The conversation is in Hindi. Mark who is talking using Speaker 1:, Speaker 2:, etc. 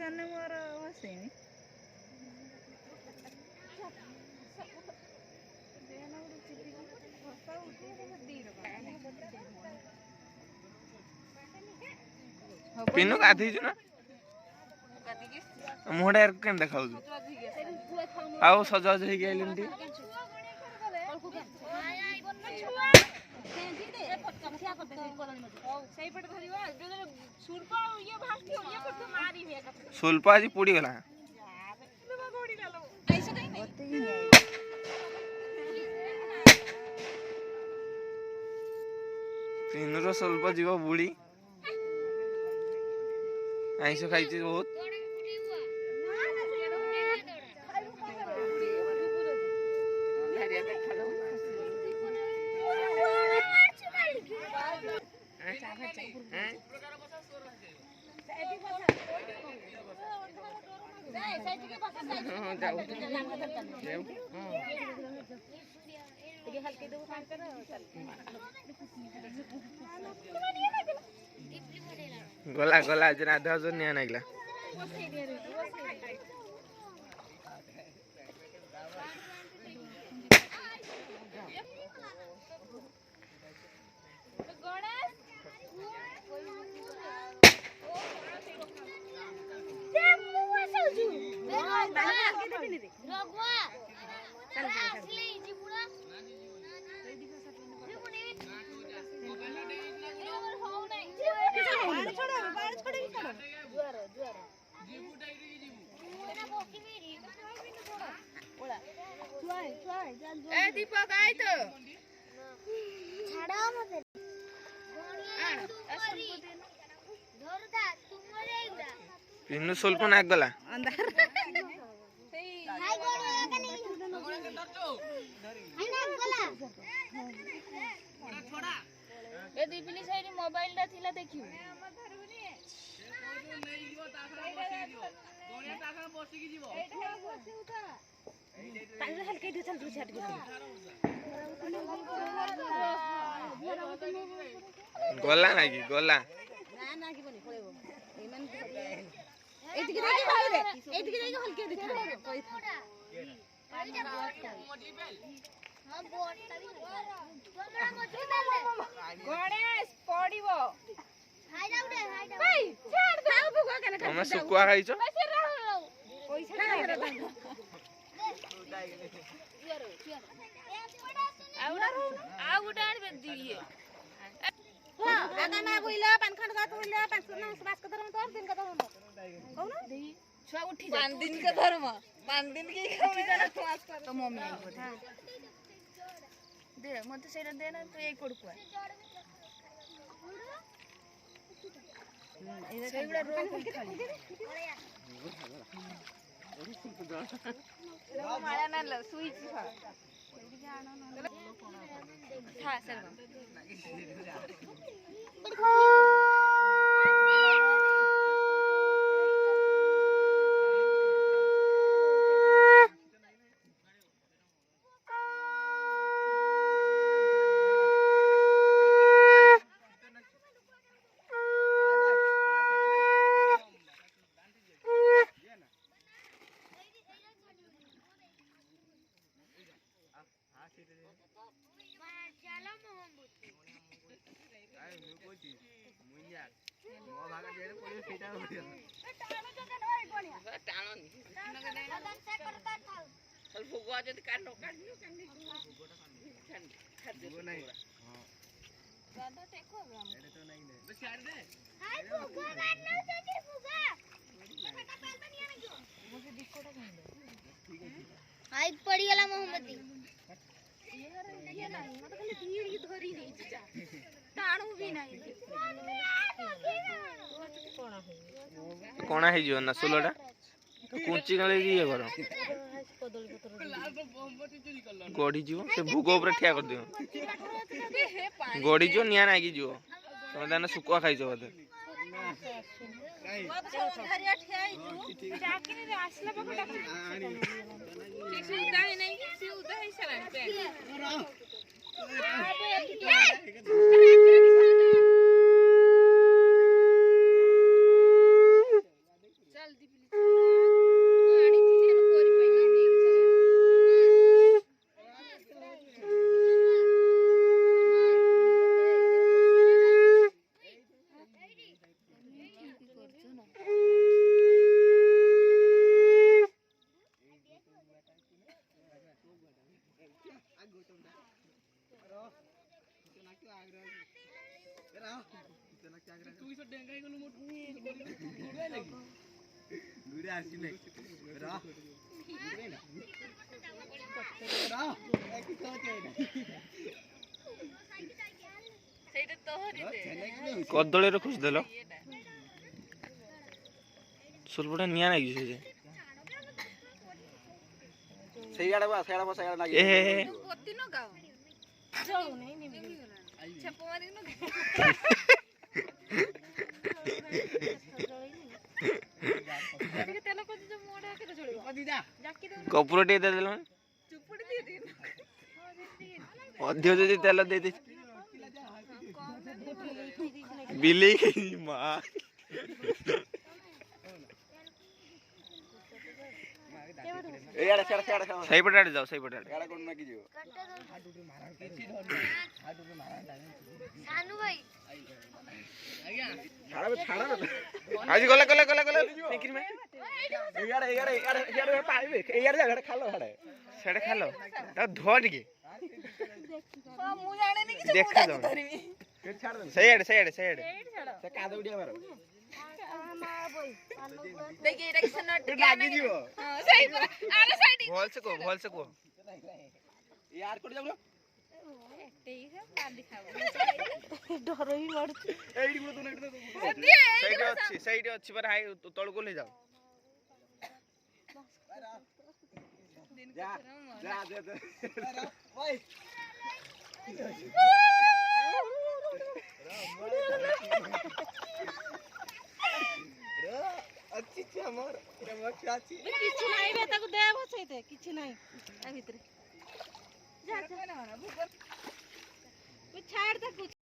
Speaker 1: साने मोर बसेनी
Speaker 2: पिनु गाधी छु ना मुहडा यार केन देखाउ छु आउ सजा सजी के आइलंती सुल्पा जी पुड़ी गला पिनु रो सुल्पा जीव बुड़ी आइसो खाई बहुत गला गला आज राधा जो निया नागला
Speaker 1: दीपक आए तो
Speaker 2: पिनु सुल्प नाग गला
Speaker 1: ए दीपिनी साइड मोबाइल ता थिला देखियो
Speaker 2: गला ना कि गला
Speaker 1: ना कि बनी पळेबो इमान एतिके जाके भाई रे एतिके जाके हल्के दिखा कोई हां बोट हमरा गणेश पड़िबो हाय जाऊ दे भाई छाड़ दे अब को केना
Speaker 2: हम सुकुआ खाइछो
Speaker 1: पैसा आउडा दिए हां आगा मा बोइला पान खंड गात बोइला पान सुना बास का धर्म तोर दिन का धर्म कहू ना छुआ उठी जा 5 दिन का धर्म 5 दिन की खावे जाना मास कर तो मम्मी आई बोथा दे मते सेरा देना तो एक कोडकुआ सेगुडा रोग खाली माळा ना सुईच खा था सर पड़ी गला मोहम्मदी ये नहीं मतलब खाली तीर की धरी नहीं जा टाणू भी नहीं
Speaker 2: कोना है जो ना सोलोडा कुंची गले ये करो गोड़ी जीव से भूगो ऊपर ठिया कर दियो गोड़ी जो निया ना की जो समदाना सुकुआ खाइ जो बते
Speaker 1: धरिया ठिया जाके रे आसला पकड़ा किसी उदा है नहीं किसी उदा है सला चल दीप
Speaker 2: କଦଳୀରେ ଖୁସି ଦେଲ ସୁଲପଟା ନିଆଁ ଲାଗିଛି ସେ
Speaker 3: ସେଇଆଡେ ବା ସେଇଆଡେ ବା ସେଇଆଡେ ଲାଗି
Speaker 2: ଏ
Speaker 1: ପତି ନ ଗାଅ ଜଳୁ ନାହିଁ ନିମି ଛେପ ମାରି ନ ଟିକେ ତେଲ କୋଜି ଯେ ମୋଡା କେତେ ଜଳିବ ଜାକି ଦଉ
Speaker 2: କପୁର ଟିକେ ଦେଇଦେଲ
Speaker 1: ଚୁପୁଡି ଦିଏ ଟିକେ
Speaker 2: ଅଧିକ ଯଦି ତେଲ ଦେଇଦେ ବିଲେଇ ମା
Speaker 3: ଏଇଆଡେ ସେଇଆଡେ ସେଇଆଡେ
Speaker 2: ସେଇପଟେ ଆଡେ ଯାଅ ସେଇପଟେ ଆଡେ
Speaker 3: ସେଇଆଡେ କୋଣ ନାକି ଯିବ
Speaker 1: ସାନୁ ଭାଇ
Speaker 2: ଆଜି ଗଲେ ଗଲେ ଗଲେ ଗଲେ ଦେଖିରି ମା
Speaker 3: ଏଇଆଡେ ଏଇଆଡେ ଏଇଆଡେ ଏଇଆଡେ ପାଇବେ ଏଇଆଡେ ଜାଗାରେ ଖାଲ ହାଡେ
Speaker 2: ସେଟା ଖାଲ ତା ଧୁଆ ଟିକେ
Speaker 1: ମୁଁ ଜାଣିନି କିଛି
Speaker 2: ଦେଖା ଯାଉ ସେଇଆଡେ ସେଇଆଡେ ସେଇଆଡେ
Speaker 3: ସେ କାଦ ଉଡିଆ ମାର
Speaker 1: ଦେଖି ଏଟା କିଛି ନଟ
Speaker 3: ଲାଗି ଯିବ
Speaker 1: ହଁ ସେଇ ପୁରା ଆରେ ସାଇଡ
Speaker 2: ଭଲସେ କୁହ
Speaker 3: यार कोड जाबलो
Speaker 1: ଏଇ ସେ କାଲି ଖାବ ଡର ହିଁ ମାଡୁଛି
Speaker 3: ଏଇଠି ଗୁଡ ତୁ ନେଟ
Speaker 2: ସେଇଠି ଅଛି ପରା ହାଇ ତଳକୁ ଓହ୍ଲେଇ ଯାଅ
Speaker 3: जा जा दे दे भाई अच्छी छी हमर रमक्षा छी
Speaker 1: କିଛି ନାହିଁ ବେ ତାକୁ ଦେ ବସେଇତେ କିଛି ନାହିଁ ଆ ଭିତରେ जा ତୁ ଛାଡ ତାକୁ